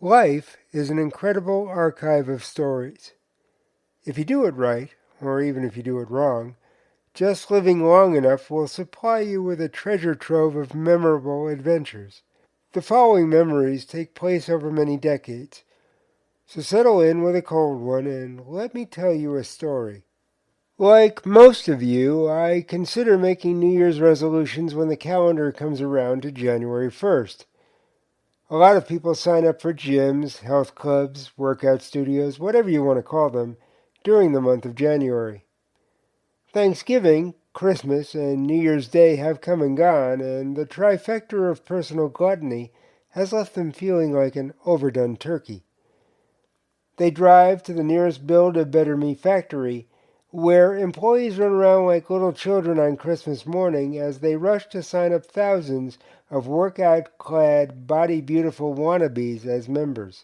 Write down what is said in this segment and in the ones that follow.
Life is an incredible archive of stories. If you do it right, or even if you do it wrong, just living long enough will supply you with a treasure trove of memorable adventures. The following memories take place over many decades, so settle in with a cold one and let me tell you a story. Like most of you, I consider making New Year's resolutions when the calendar comes around to January 1st. A lot of people sign up for gyms, health clubs, workout studios, whatever you want to call them, during the month of January. Thanksgiving, Christmas, and New Year's Day have come and gone, and the trifecta of personal gluttony has left them feeling like an overdone turkey. They drive to the nearest Build-A-Better-Me factory, where employees run around like little children on Christmas morning as they rush to sign up thousands of workout-clad, body-beautiful wannabes as members.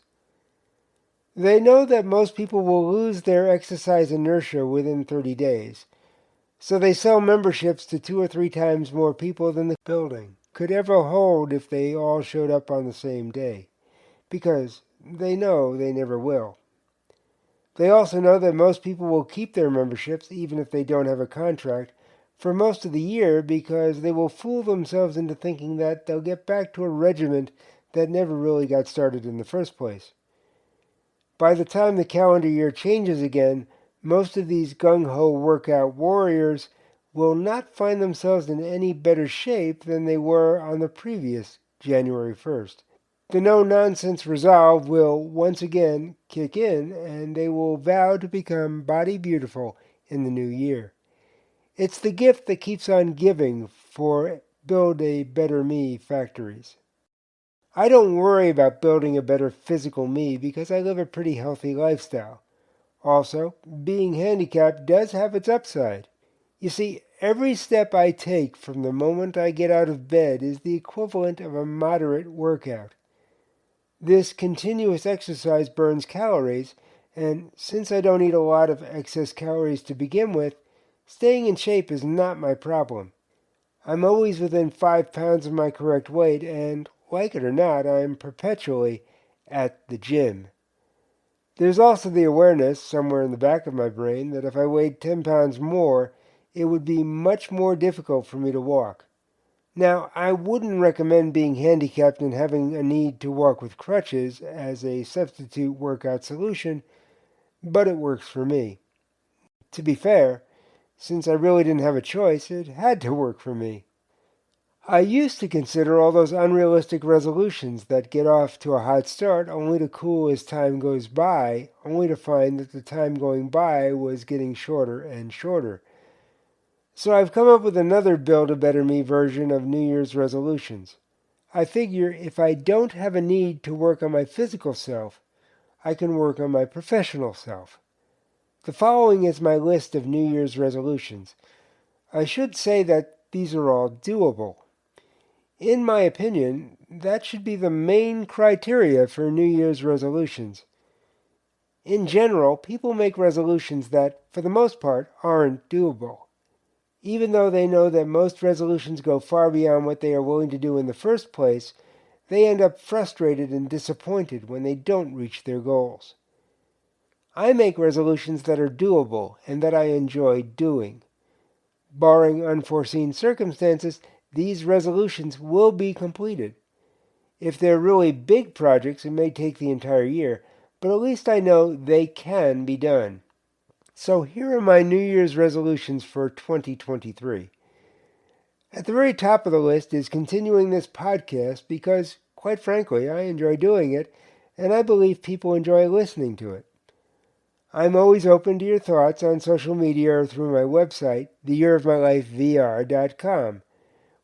They know that most people will lose their exercise inertia within 30 days, so they sell memberships to 2 or 3 times more people than the building could ever hold if they all showed up on the same day, because they know they never will. They also know that most people will keep their memberships, even if they don't have a contract, for most of the year because they will fool themselves into thinking that they'll get back to a regiment that never really got started in the first place. By the time the calendar year changes again, most of these gung-ho workout warriors will not find themselves in any better shape than they were on the previous January 1st. The no-nonsense resolve will once again kick in, and they will vow to become body beautiful in the new year. It's the gift that keeps on giving for Build-A-Better-Me factories. I don't worry about building a better physical me because I live a pretty healthy lifestyle. Also, being handicapped does have its upside. You see, every step I take from the moment I get out of bed is the equivalent of a moderate workout. This continuous exercise burns calories, and since I don't eat a lot of excess calories to begin with, staying in shape is not my problem. I'm always within 5 pounds of my correct weight, and, like it or not, I'm perpetually at the gym. There's also the awareness, somewhere in the back of my brain, that if I weighed 10 pounds more, it would be much more difficult for me to walk. Now, I wouldn't recommend being handicapped and having a need to walk with crutches as a substitute workout solution, but it works for me. To be fair, since I really didn't have a choice, it had to work for me. I used to consider all those unrealistic resolutions that get off to a hot start only to cool as time goes by, only to find that the time going by was getting shorter and shorter. So I've come up with another Build-A-Better-Me version of New Year's resolutions. I figure if I don't have a need to work on my physical self, I can work on my professional self. The following is my list of New Year's resolutions. I should say that these are all doable. In my opinion, that should be the main criteria for New Year's resolutions. In general, people make resolutions that, for the most part, aren't doable. Even though they know that most resolutions go far beyond what they are willing to do in the first place, they end up frustrated and disappointed when they don't reach their goals. I make resolutions that are doable and that I enjoy doing. Barring unforeseen circumstances, these resolutions will be completed. If they're really big projects, it may take the entire year, but at least I know they can be done. So here are my New Year's resolutions for 2023. At the very top of the list is continuing this podcast because, quite frankly, I enjoy doing it, and I believe people enjoy listening to it. I'm always open to your thoughts on social media or through my website, theyearofmylifevr.com,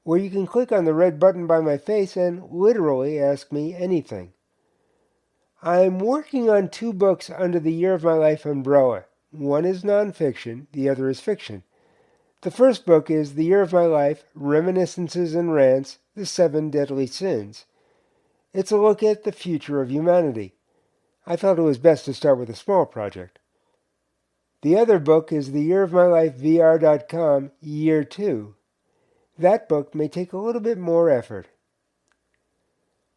where you can click on the red button by my face and literally ask me anything. I'm working on 2 books under the Year of My Life umbrella. One is nonfiction, the other is fiction. The first book is The Year of My Life, Reminiscences and Rants, The 7 Deadly Sins. It's a look at the future of humanity. I felt it was best to start with a small project. The other book is The Year of My Life VR.com, Year 2. That book may take a little bit more effort.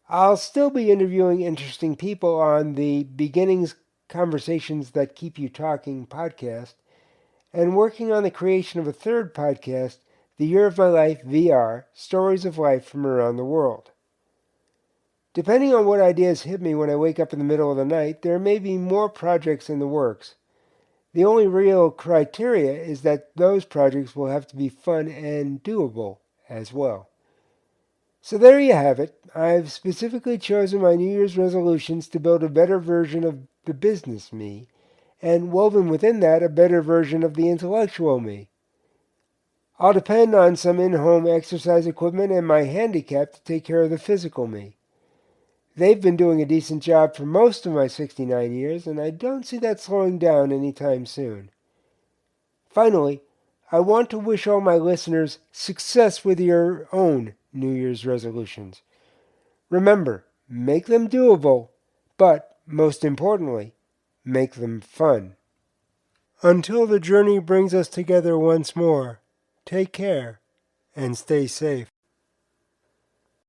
I'll still be interviewing interesting people on the Beginnings Conversations That Keep You Talking podcast, and working on the creation of a third podcast, The Year of My Life VR Stories of Life from Around the World. Depending on what ideas hit me when I wake up in the middle of the night, there may be more projects in the works. The only real criteria is that those projects will have to be fun and doable as well. So there you have it. I've specifically chosen my New Year's resolutions to build a better version of the business me, and woven within that a better version of the intellectual me. I'll depend on some in-home exercise equipment and my handicap to take care of the physical me. They've been doing a decent job for most of my 69 years, and I don't see that slowing down anytime soon. Finally, I want to wish all my listeners success with your own New Year's resolutions. Remember, make them doable, but most importantly, make them fun. Until the journey brings us together once more, take care and stay safe.